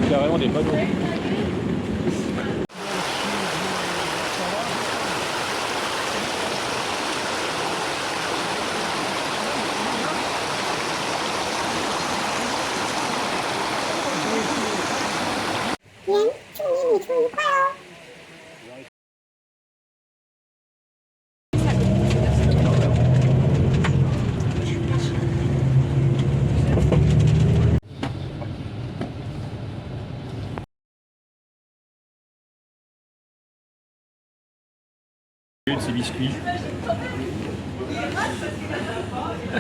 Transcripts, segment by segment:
carrément des panneaux. Ces biscuits.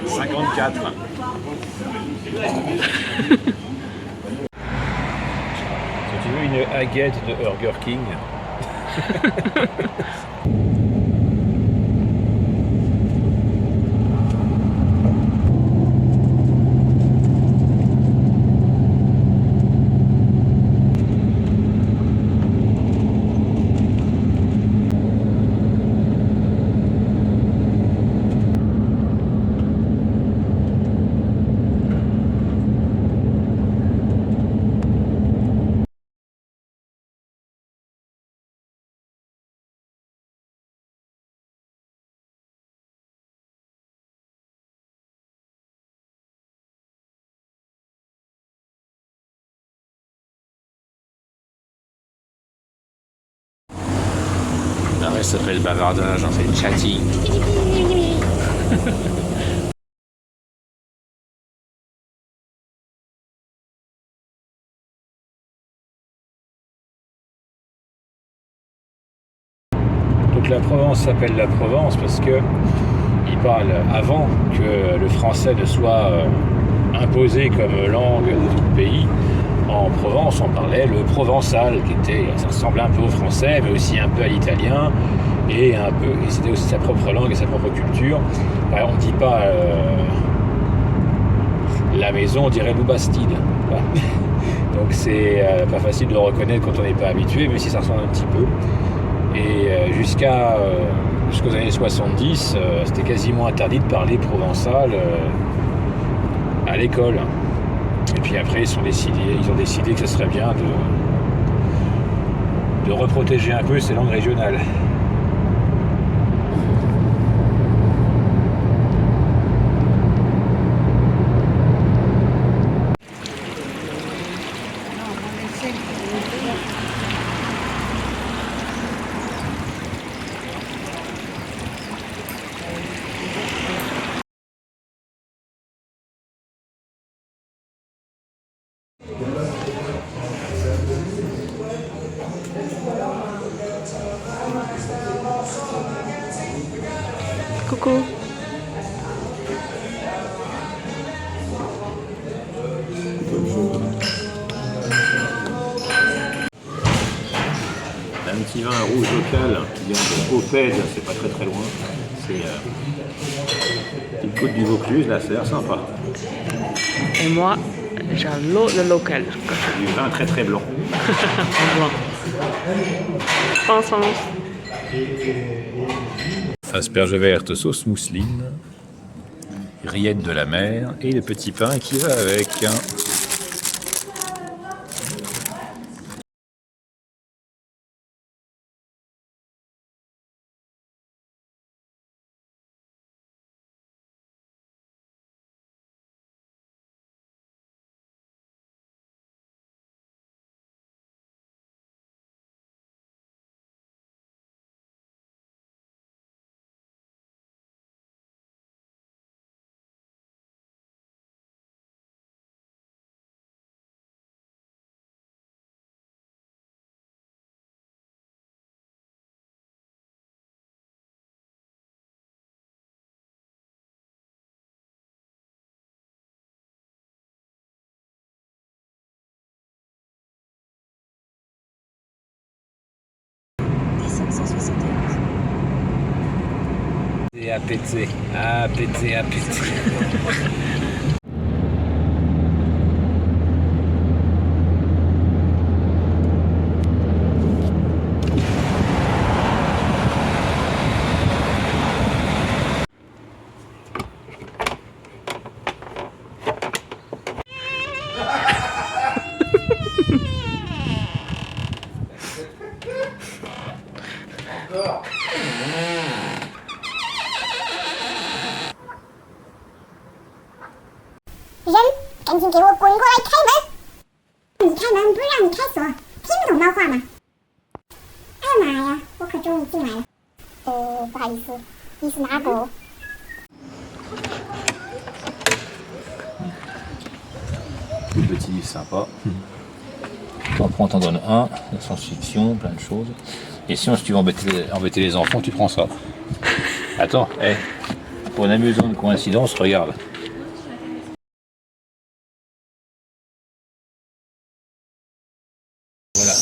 54. Si tu veux une baguette de Burger King. Ça s'appelle bavardage, en fait, chatting. Donc la Provence s'appelle la Provence parce que il parle avant que le français ne soit imposé comme langue de tout le pays. En Provence, on parlait le provençal, ça ressemblait un peu au français, mais aussi un peu à l'italien, et c'était aussi sa propre langue et sa propre culture. On ne dit pas la maison, on dirait l'Oubastide. Donc c'est pas facile de le reconnaître quand on n'est pas habitué, mais si ça ressemble un petit peu. Et jusqu'aux années 70, c'était quasiment interdit de parler provençal à l'école. Et puis après, ils ont décidé que ce serait bien de reprotéger un peu ces langues régionales. Coucou. Un petit vin rouge local qui vient de Opède, c'est pas très loin. C'est une côte du Vaucluse, là, ça a l'air sympa. Et moi, j'ai l'eau de local. Du vin très blanc. En blanc. Ensemble. Asperges vertes, sauce mousseline, rillettes de la mer et le petit pain qui va avec. Et à péter. 人赶紧给我滚过来开门！你开门不是让你开锁，听不懂猫话吗？哎呀妈呀，我可终于进来了。不好意思，你是哪个？ Tout petit, sympa. T'en prends, t'en donnes un, la science-fiction, plein de choses. Et sinon, si tu veux embêter les enfants, tu prends ça. Attends, pour une amusante coïncidence, regarde. Voilà.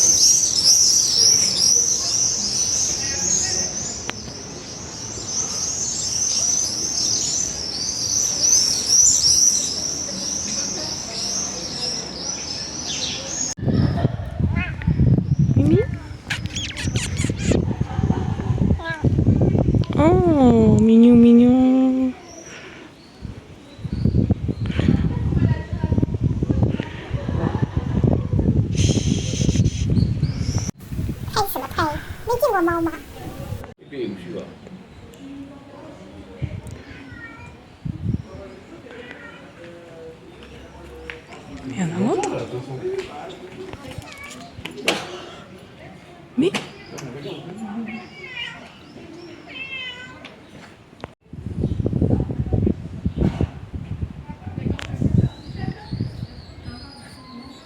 Mimi? Oh, mignon, mignon. Il y en a un autre? Mais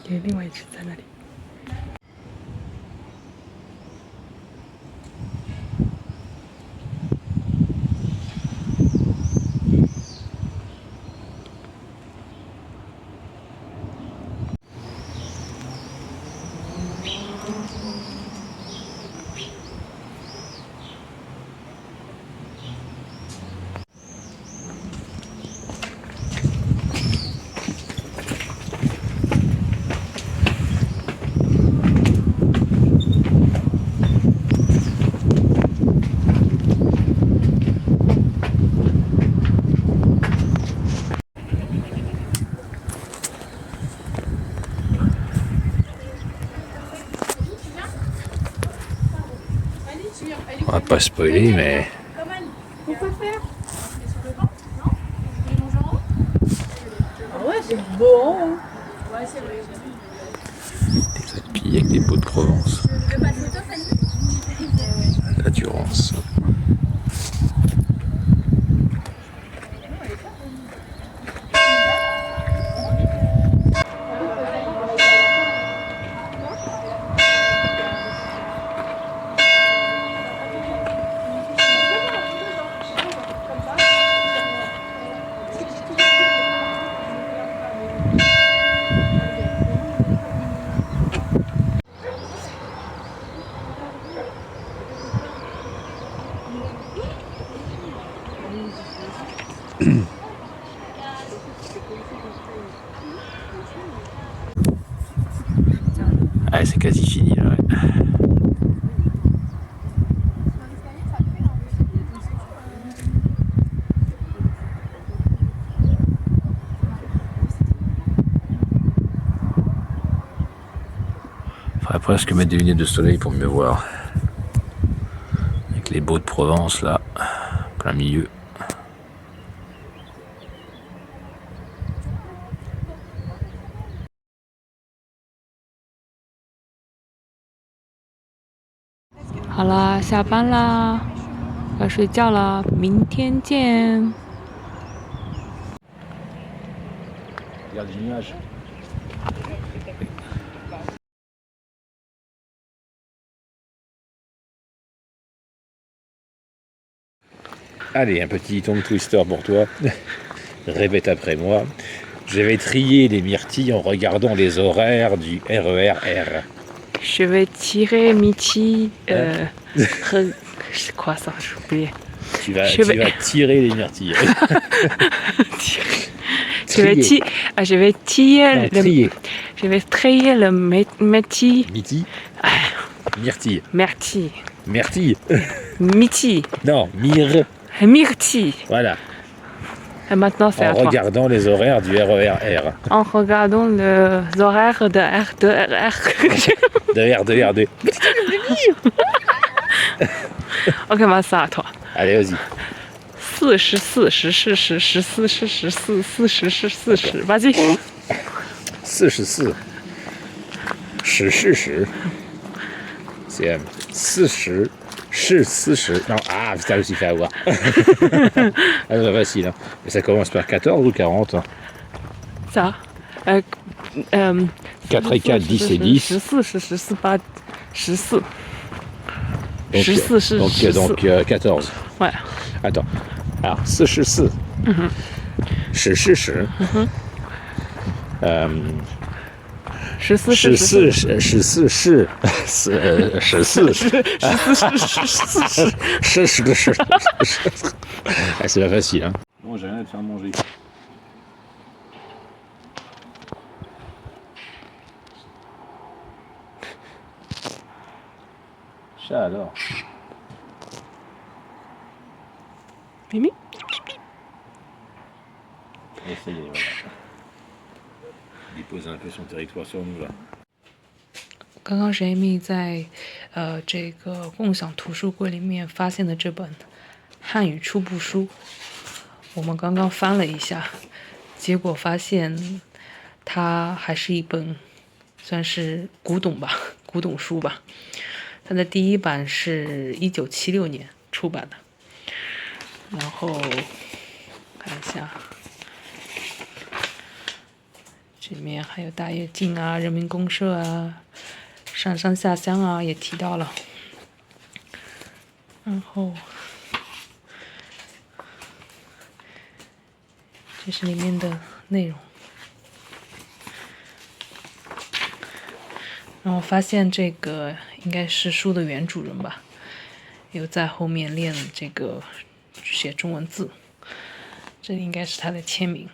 il y a另外一只在那里。On va pas spoiler, mais. Pourquoi faire? Ah ouais, c'est beau, hein? Ouais, c'est vrai. Des pillés avec des pots de Provence. La Durance. Ah, c'est quasi fini là. Ouais. Faudrait presque mettre des lunettes de soleil pour mieux voir. Avec les baux de Provence là, plein milieu. Voilà, 下班啦，要睡觉了，明天见。 Regarde les nuages. Allez, un petit tongue twister pour toi. Répète après moi. Je vais trier les myrtilles en regardant les horaires du RER. Je vais tirer Michi. C'est quoi ça? J'ai oublié. Tu vas tirer les myrtilles. Je vais trier. Je vais trier le métier. Miti. Myrtille. Myrtille. Myrtille. Miti. Non, Myrtille. Voilà. Et maintenant, c'est à En toi. regardant les horaires du RER. En regardant les horaires de De R2. Ok, maintenant, c'est à toi. Allez, vas-y. vas-y。44，是c'est 40是40. Non, ah, putain, je me suis fait avoir. Ah, c'est facile, hein. Mais ça commence par 14 ou 40 hein. Ça 4 et 4, 10 et 10. 14是14 8 14 14是14 donc 14. Ouais. Attends. Alors, 44. 是40. 14是c'est pas facile, hein. Bon, j'ai rien à te faire manger. Chat alors. Mimi Et ça y est, voilà. Il pose un peu son territoire sur nous là. 刚刚 Jamie 在这个共享图书柜里面发现的这本汉语初步书，我们刚刚翻了一下，结果发现它还是一本算是古董书吧。它的第一版是1976年出版的，然后看一下，这里面还有大跃进啊、人民公社啊、上山下乡啊也提到了，然后这是里面的内容。然后发现这个应该是书的原主人吧，有在后面练这个写中文字，这应该是他的签名。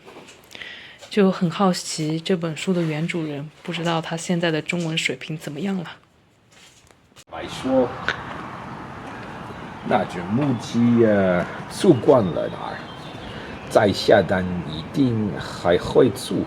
就很好奇这本书的原主人，不知道他现在的中文水平怎么样了。来说，那只母鸡住惯了哪儿，再下单一定还会住。